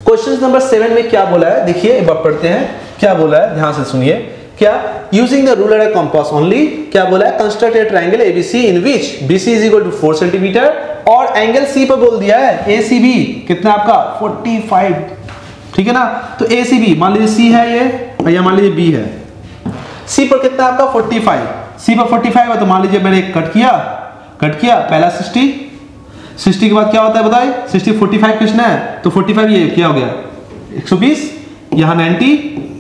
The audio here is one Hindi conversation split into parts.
क्वेश्चन नंबर 7 में क्या बोला है, देखिए एक बार पढ़ते हैं क्या बोला है, ध्यान से सुनिए। क्या using the ruler and compass only, क्या बोला है, construct a triangle ABC in which BC is equal to 4 centimetre और एंगल सी पर बोल दिया है एसीबी कितना आपका 45, ठीक है ना। तो एसीबी मान लीजिए सी है ये, या मान लीजिए बी है, सी पर कितना आपका 45, सी पर 45 है तो मान लीजिए मैंने कट किया पहला 60 के बाद क्या होता है बताइए, 60 45 कितना है तो 45 ये क्या हो गया 120, यहाँ 90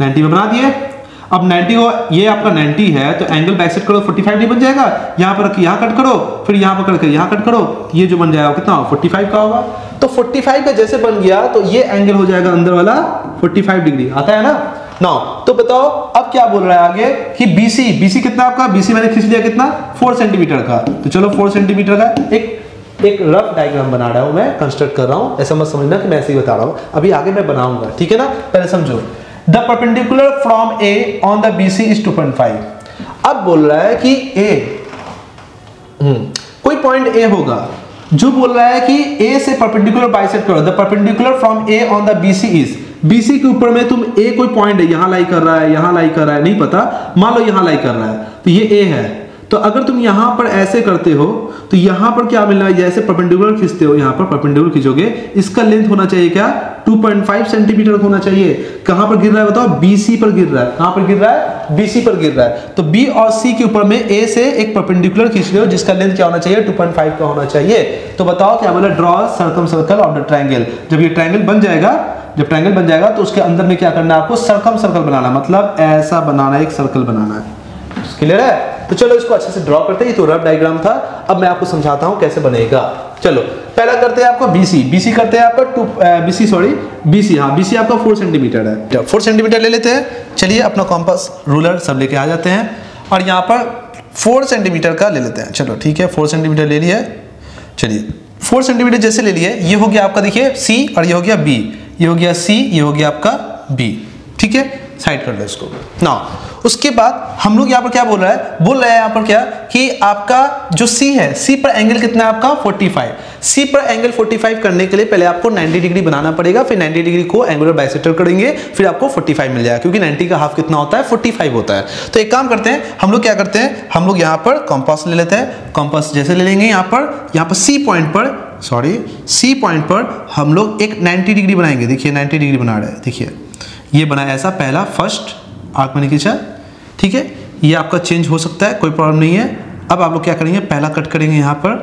में बना दिए। अब 90 को ये आपका 90 है तो एंगल बैकसेट करो 45 नहीं बन जाएगा, यहाँ पर रखिए यहाँ कट करो, फिर यहाँ पर करके यहाँ कट करो, ये जो बन जाएगा कितना 45 का होगा। तो 45 का जैसे बन गया तो ये एंगल हो जाएगा अंदर वाला 45 डिग्री, आता है ना। नाउ तो बताओ अब क्या बोल रहा है आगे कि BC कितना आपका, BC मैंने खींच लिया कितना 4 सेंटीमीटर का, तो चलो 4 सेंटीमीटर का एक रफ डायग्राम बना रहा हूं मैं, कंस्ट्रक्ट कर रहा हूं, ऐसा मत समझना कि मैं ऐसे ही बता रहा हूं, अभी आगे मैं बनाऊंगा, ठीक है ना। पहले समझो, the perpendicular from A on the BC is 2.5। अब बोल रहा है कि कोई पॉइंट A होगा जो बोल रहा है कि A से परपेंडिकुलर बाइसेक्ट करो, the perpendicular from A on the BC is, BC के ऊपर में तुम A कोई पॉइंट है, यहां लाई कर रहा है, यहां लाई कर रहा है, नहीं पता, मान लो यहां लाई कर रहा है तो ये A है, तो अगर तुम यहां पर ऐसे करते हो तो यहां पर क्या मिलना है, जैसे परपेंडिकुलर खींचते हो यहां पर परपेंडिकुलर खींचोगे, इसका लेंथ होना चाहिए क्या 2.5 सेंटीमीटर होना चाहिए। कहां पर गिर रहा है बताओ, BC पर गिर रहा है, कहां पर गिर रहा है BC पर गिर रहा है। तो B और C के ऊपर में A से एक परपेंडिकुलर खींच रहे हो जिसका लेंथ क्या होना चाहिए 2.5 का होना चाहिए। तो बताओ क्या बोला, draw circum circle of the triangle. जब ये ट्रायंगल बन जाएगा तो उसके अंदर में क्या करना है आपको, सर्कम सर्कल बनाना, मतलब ऐसा बनाना, एक सर्कल बनाना है, क्लियर है। तो चलो इसको अच्छे से ड्रॉ करते हैं, ये तो रफ डायग्राम था, अब मैं आपको समझाता हूं कैसे बनेगा। चलो पहला करते हैं आपका BC करते हैं आपका BC आपका 4 सेंटीमीटर है, 4 सेंटीमीटर ले लेते हैं। चलिए अपना कॉम्पास रूलर सब लेके आ जाते हैं और यहाँ पर 4 सेंटीमीटर का ले लेते हैं। चलो ठीक है 4 सेंटीमीटर ले लिया, चलिए 4 सेंटीमीटर जैसे ले लिए, ये हो गया आपका देखिए C और ये हो गया B, ये हो गया C, ये हो गया आपका B, ठीक है, साइड कर लो इसको ना। उसके बाद हम लोग यहाँ पर क्या बोल रहा है यहाँ पर क्या कि आपका जो C है, C पर एंगल कितना है आपका 45, C पर एंगल 45 करने के लिए पहले आपको 90 डिग्री बनाना पड़ेगा, फिर 90 डिग्री को एंगुलर बाइसेक्टर करेंगे, फिर आपको 45 मिल जाएगा, क्योंकि 90 का हाफ कितना होता है 45 होता है। तो एक काम करते हैं हम लोग, क्या करते हैं हम लोग यहाँ पर कंपास ले लेते हैं, कंपास जैसे ले लेंगे यहाँ पर C पॉइंट पर हम लोग एक 90 डिग्री बनाएंगे। देखिए 90 डिग्री बना रहे हैं, देखिए ये बनाया ऐसा, पहला फर्स्ट आर्क मैंने खींचा, ठीक है, ये आपका चेंज हो सकता है, कोई प्रॉब्लम नहीं है। अब आप लोग क्या करेंगे, पहला कट करेंगे, यहाँ पर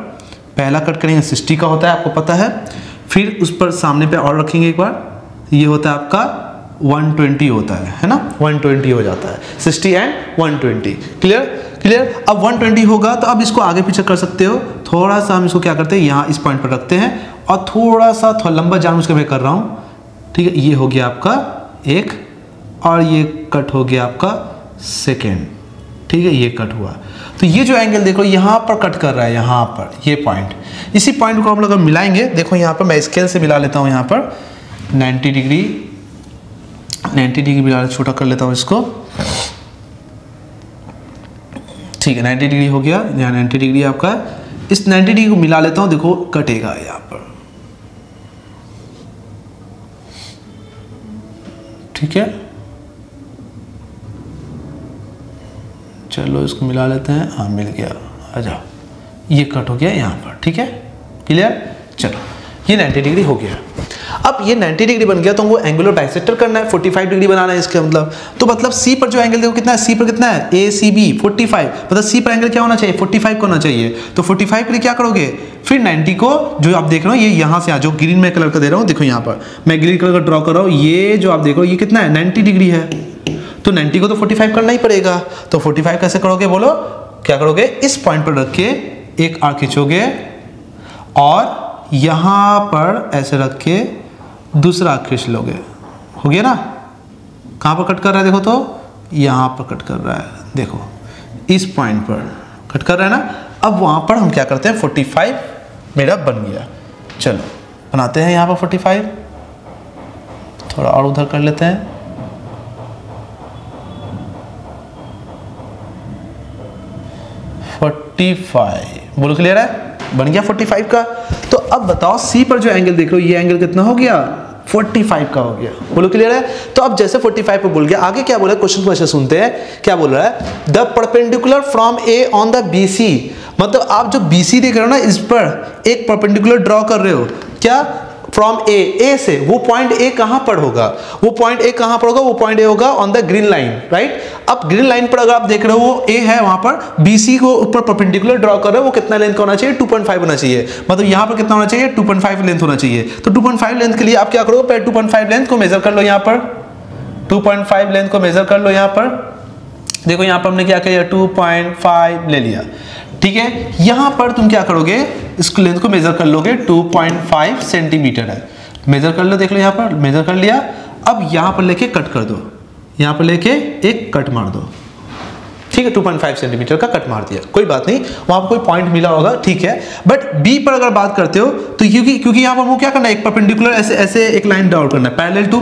पहला कट करेंगे 60 का होता है, आपको पता है, फिर उस पर सामने पे और रखेंगे एक बार, ये होता है आपका 120 होता है ना, 120 हो जाता है, 60 एंड 120, क्लियर। अब 120 होगा तो अब इसको आगे पीछे कर सकते हो, थोड़ा सा हम इसको क्या करते हैं यहाँ इस पॉइंट पर रखते हैं और थोड़ा लंबा जानबूझ के मैं कर रहा हूँ, ठीक है, ये हो गया आपका एक और ये कट हो गया आपका सेकेंड, ठीक है, ये कट हुआ। तो ये जो एंगल देखो यहाँ पर कट कर रहा है, यहाँ पर ये पॉइंट, इसी पॉइंट को हम लोग मिलाएंगे। देखो यहाँ पर मैं स्केल से मिला लेता हूँ, यहाँ पर 90 डिग्री मिला, छोटा कर लेता हूँ इसको, ठीक है 90 डिग्री हो गया, यहाँ 90 डिग्री आपका, इस 90 डिग्री को मिला लेता हूँ, देखो कटेगा यहाँ पर, ठीक है। चलो इसको मिला लेते हैं, हाँ मिल गया, आ जाओ, ये कट हो गया यहाँ पर, ठीक है, क्लियर। चलो ये 90 डिग्री हो गया। अब ये 90 डिग्री बन गया तो हमको एंगुलर बाइसेक्टर करना है, 45 डिग्री बनाना है इसका मतलब। तो मतलब C पर जो एंगल देखो कितना है, C पर कितना है ACB 45, मतलब C पर एंगल क्या होना चाहिए 45 का होना चाहिए। तो 45 के लिए क्या करोगे, फिर 90 को जो आप देख रहे हो, ये यहाँ से जो ग्रीन में कलर का दे रहा हूँ, देखो यहाँ पर मैं ग्रीन कलर का ड्रॉ कर रहा हूँ, ये जो आप देख रहे हो ये कितना है 90 डिग्री है, तो 90 को तो 45 करना ही पड़ेगा। तो 45 कैसे करोगे बोलो, क्या करोगे, इस पॉइंट पर रख के एक आर्क खींचोगे और यहाँ पर ऐसे रख के दूसरा आर्क खींच लोगे, हो गया ना। कहाँ पर कट कर रहा है देखो, तो यहाँ पर कट कर रहा है, देखो इस पॉइंट पर कट कर रहा है ना। अब वहाँ पर हम क्या करते हैं 45 मेरा बन गया। चलो बनाते हैं यहाँ पर 45, थोड़ा और उधर कर लेते हैं, बोलो क्लियर है, बन गया 45 का। तो अब बताओ C पर जो एंगल देख रहे हो, ये एंगल कितना हो गया 45 का हो गया। बोलो क्लियर है? तो अब जैसे 45 पे बोल गया, आगे क्या बोला क्वेश्चन को ऐसे सुनते हैं, क्या बोल रहा है, the perpendicular from A on the BC, मतलब आप जो बीसी देख रहे हो ना, इस पर एक परपेंडिकुलर ड्रॉ कर रहे हो, क्या, फ्रॉम ए से, वो पॉइंट ए कहां पर होगा, वो पॉइंट ए कहां पर होगा, वो पॉइंट ए होगा on the green line, right. अब ग्रीन लाइन पर अगर आप देख रहे हो वो ए है, वहां पर बीसी को ऊपर परपेंडिकुलर ड्रॉ कर रहे हो, वो कितना लेंथ का होना चाहिए, 2.5 होना चाहिए, मतलब यहां पर कितना होना चाहिए, 2.5 लेंथ होना चाहिए। तो 2.5 लेंथ के लिए आप क्या करोगे, पहले 2.5 लेंथ को मेजर कर लो, यहां पर 2.5 लेंथ को मेजर कर लो, यहां पर देखो, यहां पर हमने क्या किया, 2.5 ले लिया, ठीक है। यहां पर तुम क्या करोगे, इस लेंथ को मेजर कर लोगे, 2.5 सेंटीमीटर है, मेजर कर लो, देख लो यहां पर मेजर कर लिया। अब यहां पर लेके कट कर दो, यहां पर लेके एक कट मार दो, ठीक है, 2.5 सेंटीमीटर का कट मार दिया, कोई बात नहीं, वहां पर कोई पॉइंट मिला होगा, ठीक है। बट बी पर अगर बात करते हो तो क्योंकि यहां पर वो क्या करना है, एक परपेंडिकुलर ऐसे ऐसे एक लाइन ड्रॉ करना है, पैरेलल टू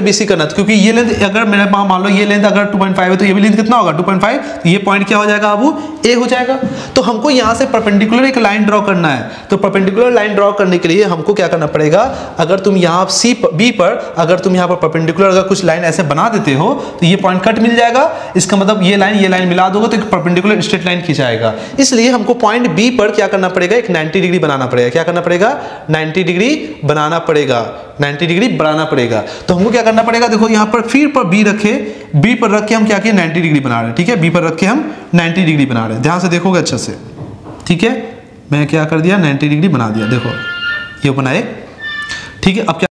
बीसी करना है, क्योंकि ये लेंथ अगर मेरे मान लो ये लेंथ अगर 2.5 है तो ये भी लेंथ कितना होगा, 2.5, तो ये पॉइंट क्या हो जाएगा, अब ए हो जाएगा। तो हमको यहां से परपेंडिकुलर एक लाइन ड्रॉ करना है, तो परपेंडिकुलर लाइन ड्रॉ करने के लिए हमको क्या करना पड़ेगा, अगर तुम यहां बी पर अगर तुम यहां पर परपेंडिकुलर अगर कुछ लाइन ऐसे बना देते हो तो ये पॉइंट कट मिल जाएगा, इसका मतलब ये लाइन मिला दोगे तो एक परपेंडिकुलर स्ट्रेट लाइन खींचाएगा। इसलिए हमको पॉइंट बी पर क्या करना पड़ेगा, एक 90 डिग्री बनाना पड़ेगा, क्या करना पड़ेगा, 90 डिग्री बनाना पड़ेगा, 90 डिग्री बनाना पड़ेगा। तो हमको क्या करना पड़ेगा, देखो यहां पर फिर पर बी रखे, बी पर रख के हम क्या किए, 90 डिग्री बना रहे हैं, ठीक है, बी पर रख के हम 90 डिग्री बना रहे हैं, ध्यान से देखोगे अच्छे से, ठीक है। मैं क्या कर दिया, 90 डिग्री बना दिया, देखो ये बनाए, ठीक है। अब क्या,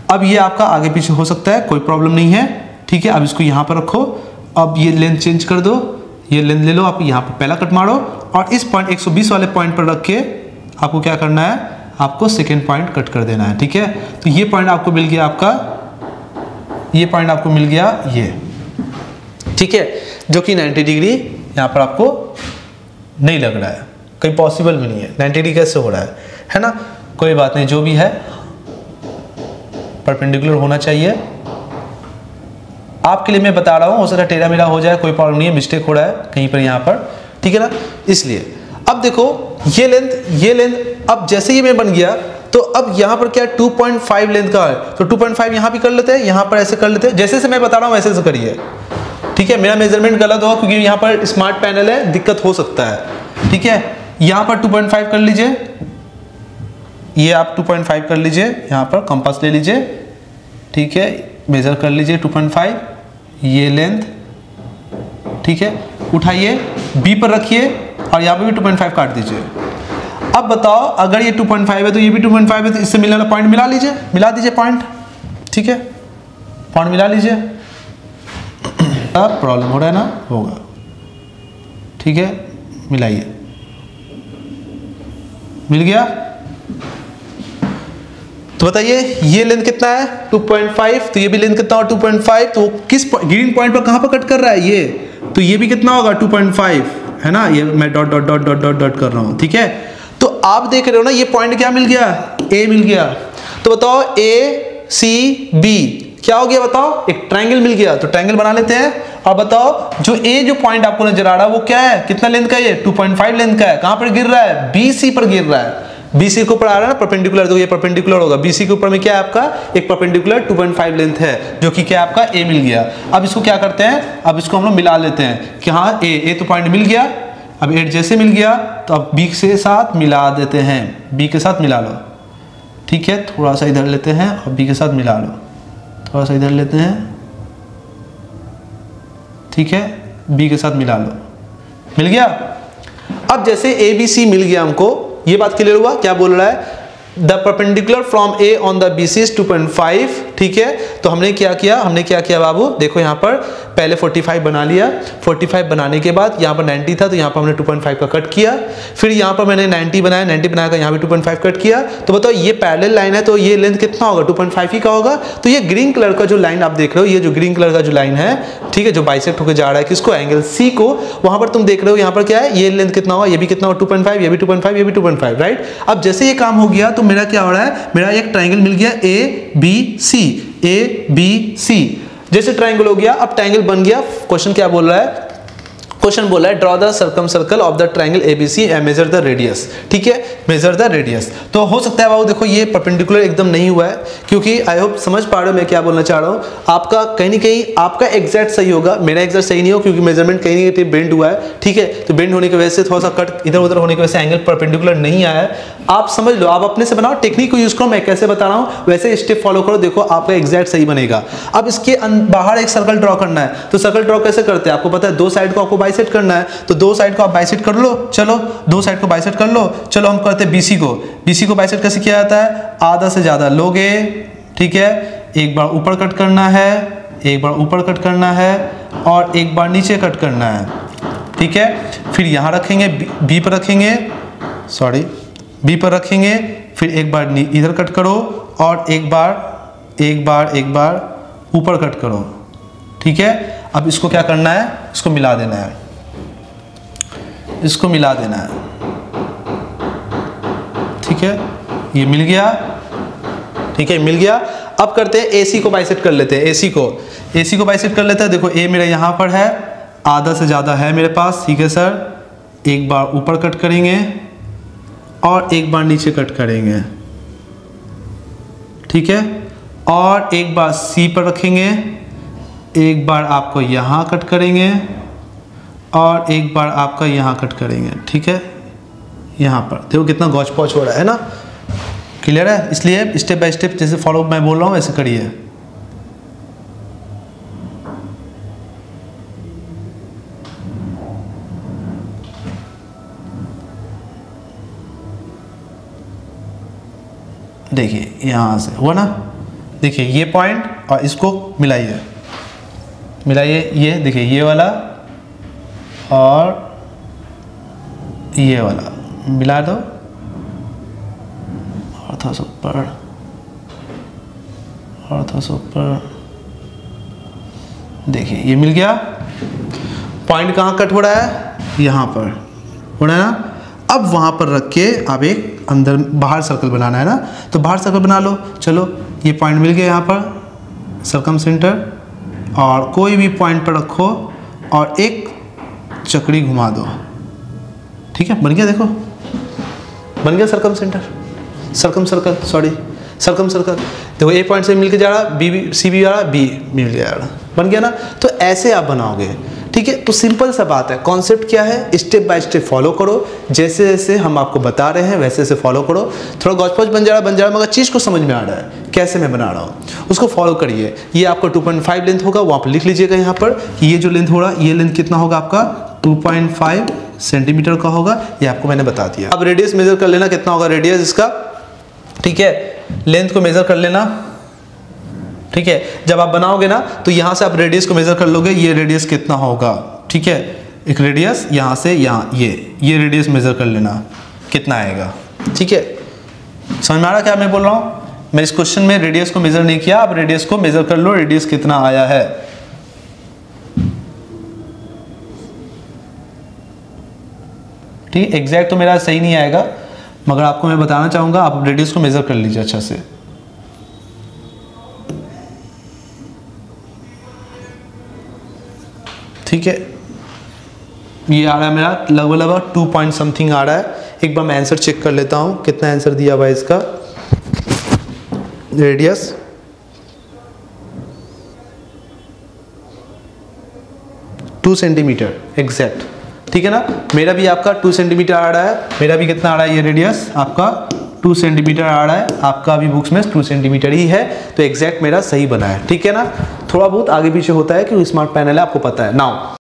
अब ये आपका आगे पीछे हो सकता है, कोई प्रॉब्लम नहीं है, ठीक है। अब इसको यहां पर रखो, अब ये लेंथ चेंज कर दो, ये लेंथ ले लो, आप यहां पर पहला कट मारो और इस पॉइंट 120 वाले पॉइंट पर रख के आपको क्या करना है, आपको सेकेंड पॉइंट कट कर देना है, ठीक है। तो ये पॉइंट आपको मिल गया, आपका ये पॉइंट आपको मिल गया, ये, ठीक है, जो कि 90 डिग्री यहां पर आपको नहीं लग रहा है, कहीं पॉसिबल भी नहीं है, 90 डिग्री कैसे हो रहा है ना, कोई बात नहीं, जो भी है परपेंडिकुलर होना चाहिए। आपके लिए मैं बता रहा हूं, हो सकता है टेढ़ा मेढ़ा हो जाए, कोई प्रॉब्लम नहीं है, मिस्टेक हो रहा है कहीं पर यहां पर, ठीक है ना। इसलिए अब देखो ये लेंथ अब जैसे ही मैं बन गया तो अब यहां पर क्या 2.5 लेंथ का है, तो 2.5 यहां भी कर लेते हैं, यहां पर ऐसे कर लेते हैं, जैसे से मैं बता रहा हूं वैसे से करिए, ठीक है। मेरा मेजरमेंट गलत होगा क्योंकि यहां पर स्मार्ट पैनल है, दिक्कत हो सकता है, ठीक है। यहां पर 2.5 कर लीजिए, ये आप 2.5 कर लीजिए, यहाँ पर कंपास ले लीजिए, ठीक है, मेजर कर लीजिए 2.5, ये लेंथ, ठीक है, उठाइए बी पर रखिए और यहाँ पे भी 2.5 काट दीजिए। अब बताओ अगर ये 2.5 है तो ये भी 2.5 है, तो इससे मिलने वाला पॉइंट मिला दीजिए पॉइंट, ठीक है, पॉइंट मिला लीजिए। प्रॉब्लम हो रहा है ना, होगा, ठीक है, मिलाइए, मिल गया। तो बताइए ये लेंथ कितना है, 2.5, तो ये भी लेंथ कितना होगा, 2.5, तो किस ग्रीन पॉइंट पर कहां पर कट कर रहा है ये, तो ये भी कितना होगा 2.5, है ना, ये मैं dot dot dot dot dot dot कर रहा हूं, ठीक है। तो आप देख रहे हो ना, ये पॉइंट क्या मिल गया, ए मिल गया। तो बताओ ए सी बी क्या हो गया, बताओ, एक ट्रायंगल मिल गया, तो ट्रायंगल बना लेते हैं। अब बताओ जो ए जो पॉइंट आपको नजर आ रहा है वो क्या है, कितना लेंथ का है, ये 2.5 लेंथ का है, कहां पर गिर रहा है, बीसी पर गिर रहा है, बीसी के ऊपर आ रहा है ना परपेंडिकुलर, तो ये परपेंडिकुलर होगा, बीसी के ऊपर में क्या है आपका एक परपेंडिकुलर 2.5 लेंथ है, जो कि क्या आपका ए मिल गया। अब इसको क्या करते हैं, अब इसको हम लोग मिला लेते हैं कि हाँ ए तो पॉइंट मिल गया, अब ए जैसे मिल गया तो अब बी से साथ मिला देते हैं, बी के साथ मिला लो, ठीक है, थोड़ा सा इधर लेते हैं और बी के साथ मिला लो, थोड़ा सा इधर लेते हैं, ठीक है, बी के साथ मिला लो, मिल गया। अब जैसे ए बी सी मिल गया हमको, ये बात क्लियर हुआ, क्या बोल रहा है, the perpendicular from A on the BC is 2.5, ठीक है। तो हमने क्या किया बाबू, देखो यहाँ पर पहले 45 बना लिया, 45 बनाने के बाद यहाँ पर 90 था तो यहाँ पर हमने 2.5 का कट किया, फिर यहाँ पर मैंने 90 बनाया, 90 बनाकर यहाँ भी 2.5 कट किया। तो बताओ ये पैरेलल लाइन है तो ये लेंथ कितना होगा, 2.5 ही का होगा। तो ये ग्रीन कलर का जो लाइन आप देख रहे हो, ये जो ग्रीन कलर का जो लाइन है, ठीक है, जो बाइसेक्ट होकर जा रहा है किसको, एंगल सी को, वहां पर तुम देख रहे हो यहाँ पर क्या है, ये लेंथ कितना होगा, ये भी कितना होगा 2.5, ये भी 2.5, ये भी 2.5, राइट। अब जैसे ये काम हो गया तो मेरा क्या हो रहा है, मेरा एक ट्राइंगल मिल गया ए बी सी, जैसे ट्रायंगल हो गया, अब ट्रायंगल बन गया। क्वेश्चन क्या बोल रहा है? क्वेश्चन बोला है draw the circum circle of the triangle ABC and measure the radius. ठीक है, मेजर द रेडियस। तो हो सकता है बाबू देखो ये परपेंडिकुलर एकदम नहीं हुआ है, क्योंकि आई होप समझ पा रहे हो मैं क्या बोलना चाह रहा हूँ। आपका कहीं ना कहीं आपका एग्जैक्ट सही होगा, मेरा एग्जैक्ट सही नहीं हो, क्योंकि मेजरमेंट कहीं ना कहीं बेंड हुआ है। ठीक है, तो बेंड होने की वजह से थोड़ा सा कट इधर उधर होने की वजह से एंगल परपेंडिकुलर नहीं आया है। आप समझ लो, आप अपने से बनाओ, टेक्निक को यूज करो, मैं कैसे बता रहा हूँ वैसे स्टेप फॉलो करो, देखो आपका एग्जैक्ट सही बनेगा। अब इसके बाहर एक सर्कल ड्रॉ करना है, तो सर्कल ड्रॉ कैसे करते हैं आपको पता है, दो साइड को आपको बाइसेक्ट करना है, तो दो साइड को आप बाइसेक्ट कर लो। चलो दो साइड को बाइसेक्ट कर लो। चलो हम करते हैं बीसी को। बीसी को बाइसेक्ट कैसे किया जाता है? आधा से ज्यादा लोगे, ठीक है, एक बार ऊपर कट करना है, एक बार ऊपर कट करना है और एक बार नीचे कट करना है। ठीक है, फिर यहां रखेंगे, बी पर रखेंगे, सॉरी बी पर रखेंगे, फिर एक बार इधर कट करो और एक बार ऊपर कट करो। ठीक है, अब इसको क्या करना है? इसको मिला देना है, इसको मिला देना है। ठीक है, ये मिल गया। ठीक है, मिल गया। अब करते हैं एसी को बाइसेक्ट कर लेते हैं। एसी को बाइसेक्ट कर लेते हैं। देखो ए मेरा यहां पर है, आधा से ज्यादा है मेरे पास। ठीक है सर, एक बार ऊपर कट करेंगे और एक बार नीचे कट करेंगे। ठीक है, और एक बार सी पर रखेंगे, एक बार आपको यहां कट करेंगे और एक बार आपका यहाँ कट करेंगे। ठीक है, यहाँ पर देखो कितना गौच पौच हो रहा है ना, क्लियर है? इसलिए स्टेप बाय स्टेप जैसे फॉलो मैं बोल रहा हूँ वैसे करिए। देखिए यहाँ से हुआ ना, देखिए ये पॉइंट और इसको मिलाइए, ये देखिए ये वाला और ये वाला मिला दो और थोड़ा सा ऊपर और थोड़ा सा ऊपर। देखिए ये मिल गया। पॉइंट कहाँ कट हो रहा है? यहाँ पर हो रहा है ना। अब वहाँ पर रख के आप एक अंदर बाहर सर्कल बनाना है ना, तो बाहर सर्कल बना लो। चलो ये पॉइंट मिल गया यहाँ पर सर्कम सेंटर, और कोई भी पॉइंट पर रखो और एक चक्री घुमा दो। ठीक है, बन गया। देखो बन गया सर्कम सेंटर, सर्कम सर्कल। देखो ए पॉइंट से मिलके जा रहा, बी सी बी आ रहा, बी मिल गया, बन गया ना। तो ऐसे आप बनाओगे। ठीक है, तो सिंपल सा बात है। कॉन्सेप्ट क्या है? स्टेप बाय स्टेप फॉलो करो, जैसे जैसे हम आपको बता रहे हैं वैसे वैसे फॉलो करो। थोड़ा गौचपौच बन जा रहा मगर चीज़ को समझ में आ रहा है कैसे मैं बना रहा हूँ, उसको फॉलो करिए। ये आपका 2.5 लेंथ होगा, वहाँ पर लिख लीजिएगा यहाँ पर कि ये जो लेंथ हो रहा है, ये लेंथ कितना होगा आपका 2.5 सेंटीमीटर का होगा। ये आपको मैंने बता दिया। अब रेडियस मेजर कर लेना, कितना होगा रेडियस इसका। ठीक है, लेंथ को मेजर कर लेना। ठीक है, जब आप बनाओगे ना तो यहां से आप रेडियस को मेजर कर लोगे, ये रेडियस कितना होगा। ठीक है, एक रेडियस यहां से यहां, ये रेडियस मेजर कर लेना कितना आएगा। ठीक है, समझ में आ रहा क्या मैं बोल रहा हूं? मैं इस क्वेश्चन में रेडियस को मेजर नहीं किया, आप रेडियस को मेजर कर लो, रेडियस कितना आया है। ठीक, एग्जैक्ट तो मेरा सही नहीं आएगा मगर आपको मैं बताना चाहूंगा, आप रेडियस को मेजर कर लीजिए अच्छा से। ठीक है, ये आ रहा है मेरा लगभग 2 पॉइंट समथिंग आ रहा है। एक बार मैं आंसर चेक कर लेता हूं, कितना आंसर दिया हुआ है इसका। Radius 2 centimetre exact. ठीक है ना, मेरा भी आपका 2 सेंटीमीटर आ रहा है। मेरा भी कितना आ रहा है? ये रेडियस आपका 2 सेंटीमीटर आ रहा है, आपका भी बुक्स में 2 सेंटीमीटर ही है, तो एग्जैक्ट मेरा सही बना है। ठीक है ना, थोड़ा बहुत आगे पीछे होता है क्योंकि स्मार्ट पैनल है, आपको पता है। नाउ